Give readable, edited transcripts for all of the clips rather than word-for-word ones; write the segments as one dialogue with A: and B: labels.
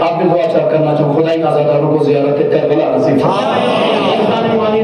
A: آپ بھی دعا چاہ کرنا چاہوں خدا ان عزاداروں کو زیارت کربلا نصیب فرمائے.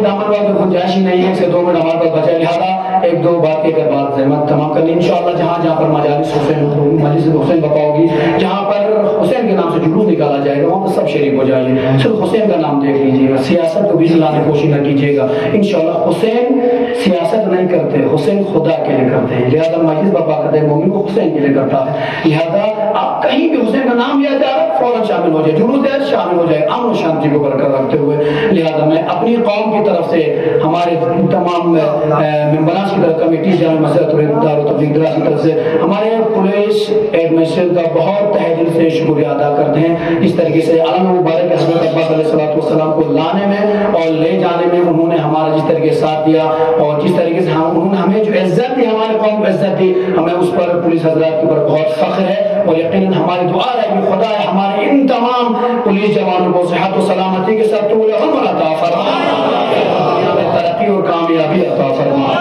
A: دامن واقع گنجائش ہی نہیں ہے کہ 2 منٹ ہمارے پاس بچا, لہٰذا ایک دو بات کے کر بات زحمت تمام کرنی انشاءاللہ. جہاں جہاں پر مجالس حسین بپا ہوگی, جہاں پر حسین کے نام سے جلوس نکالا جائے گا, وہاں پر سب شریک ہو جائیں گے. صرف حسین کا نام دیکھ لیجیے گا, سیاست کو بھی لانے کی کوشش نہ کیجیے گا. انشاءاللہ حسین سیاست نہیں کرتے, حسین خدا کے لیے کرتے ہیں. لہٰذا مجلس بپا کرتے ہیں مومن کو حسین کے لیے کرتا ہے. لہٰذا آپ کہیں بھی حسین کا نام لیا جائے فوراً شامل ہو جائے, جلوس ہے شامل ہو جائے, امن و شانتی کو برقرار رکھتے ہوئے. لہٰذا میں اپنی قوم کی طرف سے, ہمارے تمام ممبران کی طرف, کمیٹی جامع مسجد اور دار و تبلیغ دراز کی طرف سے, ہمارے پولیس ایڈمنسٹریشن کا بہت تہہ دل سے شکریہ ادا کرتے ہیں. اس طریقے سے علم مبارک حضرت عباس علیہ السلام کو لانے میں اور لے جانے میں انہوں نے ہمارا جس طریقے سے ساتھ دیا, اور جس طریقے سے انہوں نے ہمیں جو عزت دی, ہمارے قوم کو عزت دی, ہمیں اس پر پولیس حضرات کے اوپر بہت فخر ہے. اور یقیناً ہماری دعا ہے کہ خدا ہمارے ان تمام پولیس جوانوں کو صحت و سلامتی کے ساتھ طول عمر عطا فرمائے, ترقی اور کامیابی عطا فرمائے.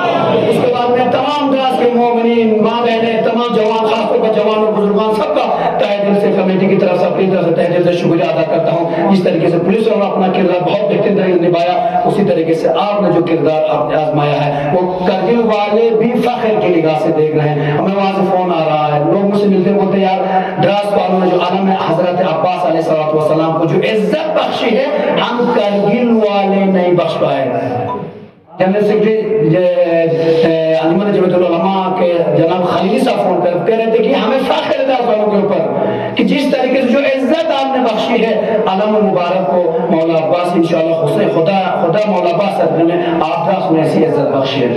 A: اس کے بعد میں تمام دراز کے مومنین, ماں بہنیں, تمام جوان, خاص طور پر جوان اور بزرگان, سب کا تہہ دل سے کمیٹی کی طرف سے, اپنی طرف سے تہہ دل سے شکریہ ادا کرتا ہوں. جس طریقے سے پولیس نے اپنا کردار بہت بہترین طریقے سے نبھایا, اسی طریقے سے آپ نے جو کردار آپ نے آزمایا ہے وہ کرگل والے بھی فخر کی نگاہ سے دیکھ رہے ہیں. ہمیں وہاں سے فون آ رہا ہے, لوگ مجھ سے ملتے بولتے یار دراز والوں نے جو علم حضرت عباس علیہ السلام کو جو عزت بخشی ہے, ہم کرگل والے نہیں بخش پائے. جنرل سیکرٹری انجمن جمعیت العلماء کے جناب خلیل صاحب فون کہہ رہے تھے کہ ہمیں فخر ہے دراز والوں کے اوپر کہ جس طریقے سے جو عزت آپ نے بخشی ہے علم مبارک کو مولا عباس, انشاءاللہ حسین خدا مولا عباس صدر نے آپ دراز میں ایسی عزت بخشی ہے.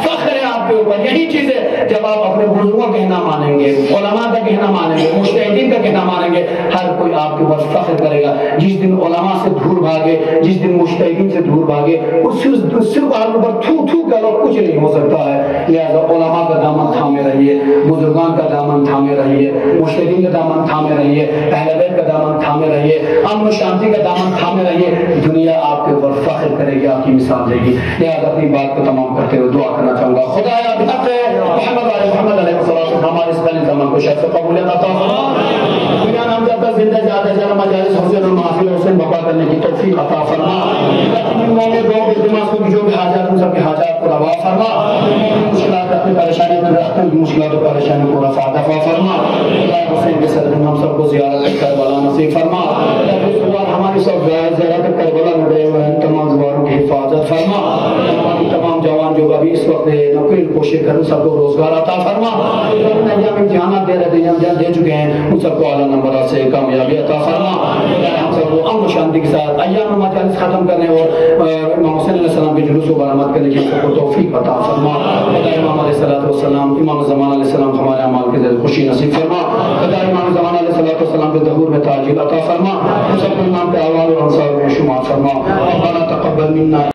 A: فخر ہے آپ کے اوپر. یہی چیز ہے جب آپ اپنے بزرگوں کا کہنا مانیں گے, علماء کا کہنا مانیں گے, مجتہدین کا کہنا مانیں گے, ہر کوئی آپ کے اوپر فخر کرے گا. جس دن علماء سے دور بھاگے, جس دن مجتہدین سے دور بھاگے, صرف آپ پر تھو کرو کچھ نہیں ہو سکتا ہے. لہذا علماء کا دامن تھامے رہیے, بزرگان کا دامن تھامے رہیے, مجتہدین کا دامن تھامے رہیے, اہل بیت کا دامن تھامے رہیے, امن و شانتی کا دامن تھامے رہیے. دنیا آپ کے اوپر فخر کرے گی, آپ کی مثال دے گی. لہذا اپنی بات کو تمام کرتے ہوئے دعا کرنا چاہوں گا, خدایا بحق محمد علیہ السلام ہمارے اس پہلے زمان کو شرف قبولیت عطا فرما. دنیا نام جب تک زندہ جاتے جانا مجالس حسین اور محافل حسین بپا کرنے کی توفیق عطا فرما. جو بھی حاجات ان سب کے حاجات کو روا فرما. مشکلات اپنی پریشانی میں رکھتے ہیں, مشکلات و پریشانی کو رفع دفع فرما. حسین کے صدر ہم سب کو زیارت کربلا نصیب فرما. ہماری سب زیارت کربلا میں گئے ہوئے ہیں تمام زبانوں کی حفاظت فرما. ہماری تمام جوان جو ابھی اس وقت نوکری کوشش کریں سب کو روزگار عطا فرما. امتحانات دے چکے ہیں ان سب کو اعلیٰ نمبرات سے کامیابی عطا فرما. ہم سب کو امن و شانتی کے ساتھ ایام مجالس ختم کرنے اور امام حسین علیہ السلام کے جلوس کو برآمد کرنے کی سب کو توفیق عطا فرما. امام علیہ السلام, امام زمان علیہ السلام ہمارے اعمال کے ذریعے خوشی نصیب فرما. امام زمان علیہ السلام کے ظہور میں تعجیل عطا فرما. ہم سب کو امام کے اعوان اور انصار میں شمار فرما. ربنا تقبل منا